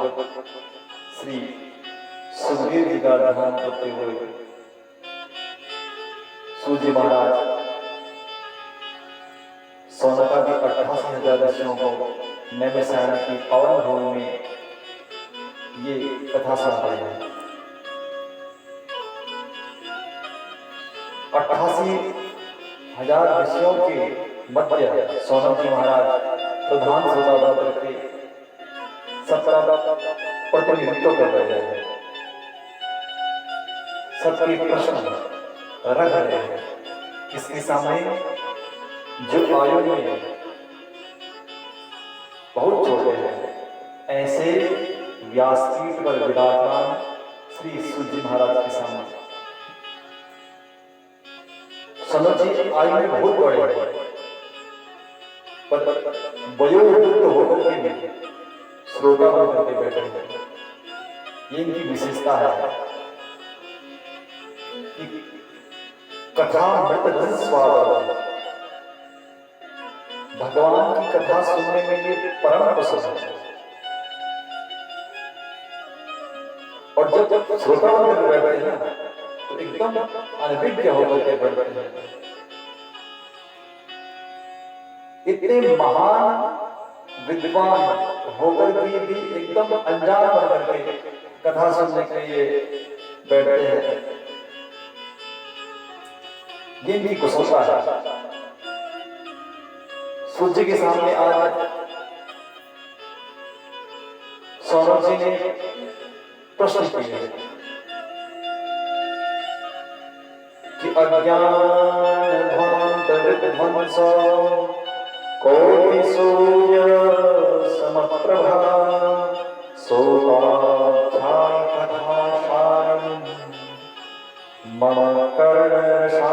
महापुरुष श्री सुखदेव जी का ध्यान करते हुए सूत जी महाराज सोनका के 88,000 ऋषियों को नैमिषारण्य की पावन भूमि में ये कथा सुना रहे हैं। 88,000 ऋषियों के मध्य सोनक जी महाराज प्रधान श्रोता बन करके सबका प्रतिनिधित्व कर रहे हैं, सबके प्रश्न रख रहे हैं। किसके सामने? जो आयु में बहुत छोटे हैं, ऐसे व्यासपीठ पर विराजमान श्री सूत जी महाराज के सामने। सनत जी आयु में बहुत बड़े हैं, पर वयोवृद्ध होकर के भी श्रोता बन करके बैठे हैं। ये इनकी विशेषता है कि कथा मृत स्वाद, भगवान की कथा सुनने में ये परम पसंद है। और जब श्रोता बनकर बैठते हैं ना तो एकदम अनभिज्ञ होकर के बैठते हैं। इतने महान विद्वान होकर भी एकदम अनजान बनकर के कथा सुनने के लिए बैठते हैं। ये इनकी कुशलता है। सूत जी के सामने आज सौनक जी ने प्रश्न किए कि अज्ञान भांत विध्वंस कोटि सूर्य समप्रभा सोपाख्यान कथासारम मम कर्णरसायन।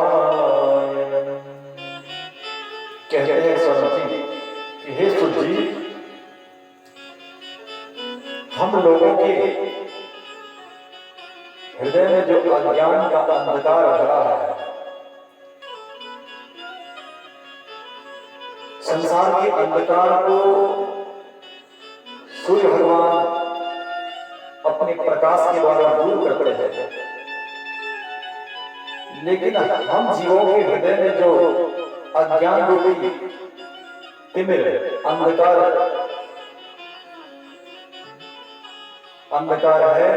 कहते हैं सौनक जी कि हे सूत जी, हम लोगों के हृदय में जो अज्ञान का अंधकार भरा है, संसार के अंधकार को सूर्य भगवान अपने प्रकाश के द्वारा दूर करते हैं, लेकिन हम जीवों के हृदय में जो अज्ञान रूपी तिमिर अंधकार है,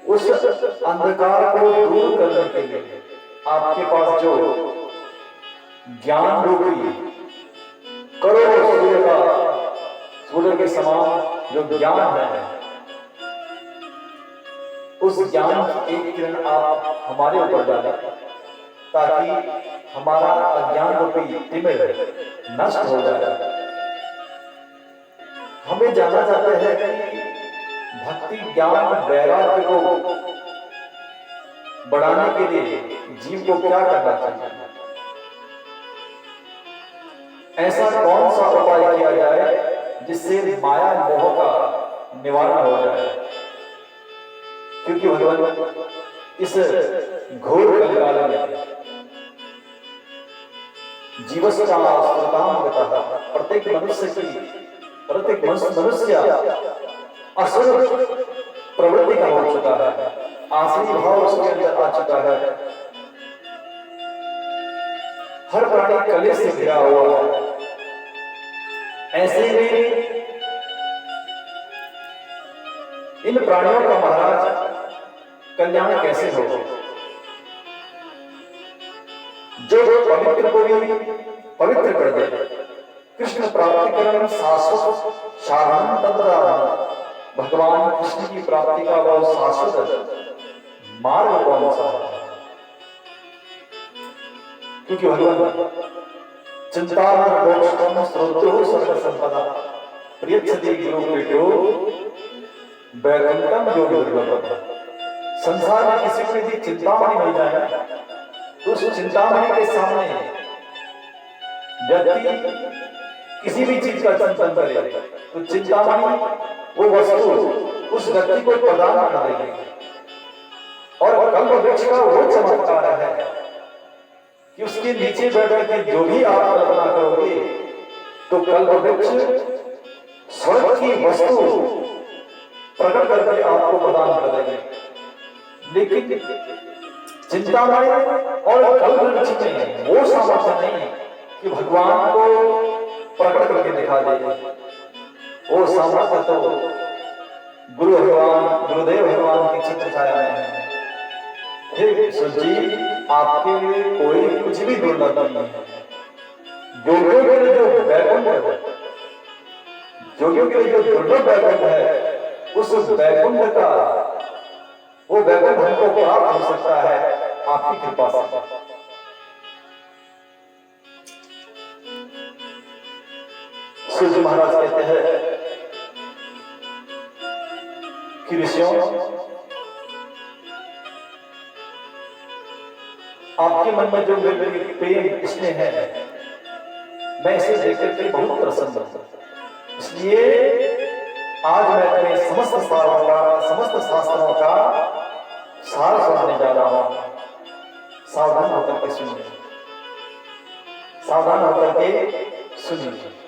उस अंधकार को दूर करने के लिए आपके पास जो ज्ञान रूपी करोड़ों सूर्य के समान जो ज्ञान है, उस ज्ञान की एक किरण आप हमारे ऊपर डालें ताकि हमारा अज्ञान रूपी तिमिर नष्ट हो जाए। हमें जानना चाहते हैं कि भक्ति ज्ञान वैराग्य को बढ़ाने के लिए जीव को क्या करना चाहिए, ऐसा कौन सा उपाय किया जाए जिससे माया मोह का निवारण हो जाए। क्योंकि भगवान इस घोर कलिकाल में प्रत्येक मनुष्य असुर प्रवृत्ति का हो चुका है, आसुरी भाव उसके अंदर आ चुका है। हर प्राणी कलेश से घिरा हुआ है। ऐसे में इन प्राणियों का महाराज कल्याण कैसे हो? जो पवित्र को भी पवित्र कर दे, कृष्ण प्राप्ति करना शाश्वत साधन तंत्र, भगवान कृष्ण की प्राप्ति का वह शाश्वत मार्ग कौन सा है? क्योंकि भगवान चिंतामण मोक्षम स्रोतो सर्व संपदा प्रियच्छति गुरु प्रीतो वैकुंठम योग दुर्लभम। संसार में किसी को यदि चिंतामणि मिल जाए तो उस चिंतामणि के सामने व्यक्ति किसी भी चीज का चिंतन करे तो चिंतामणि वो वस्तु उस व्यक्ति को प्रदान कर देगी। और कल्प वृक्ष का वो चमत्कार है कि उसके नीचे बैठ के जो भी आप कल्पना करोगे तो कल्प वृक्ष स्वर्ग की वस्तु करके आपको प्रदान कर देंगे। लेकिन चिंतामणि और कल्प वृक्ष में वो सामर्थ्य नहीं कि भगवान को प्रकट करके दिखा दे। वो सामर्थ्य तो गुरु भगवान, गुरुदेव भगवान की चित्र छाया में है। हे सुरजी, आपके लिए कोई कुछ भी दुर्लभ नहीं है। योगियों के लिए जो वैकुंठ है, योगियों के लिए जो दुर्लभ वैकुंठ है, उस वैकुंठ का वो वैकुंठ हमको प्राप्त हो सकता है आपकी कृपा से। सूर्य महाराज कहते हैं कि ऋषियों, आपके मन में जो मेरे प्रेम स्नेह है, मैं इसे देखकर के बहुत प्रसन्न हूं। इसलिए आज मैं अपने समस्त सारों का, समस्त शास्त्रों का सार सुनाने जा रहा हूं। सावधान होकर के सुनिए, सावधान होकर के सुनिए।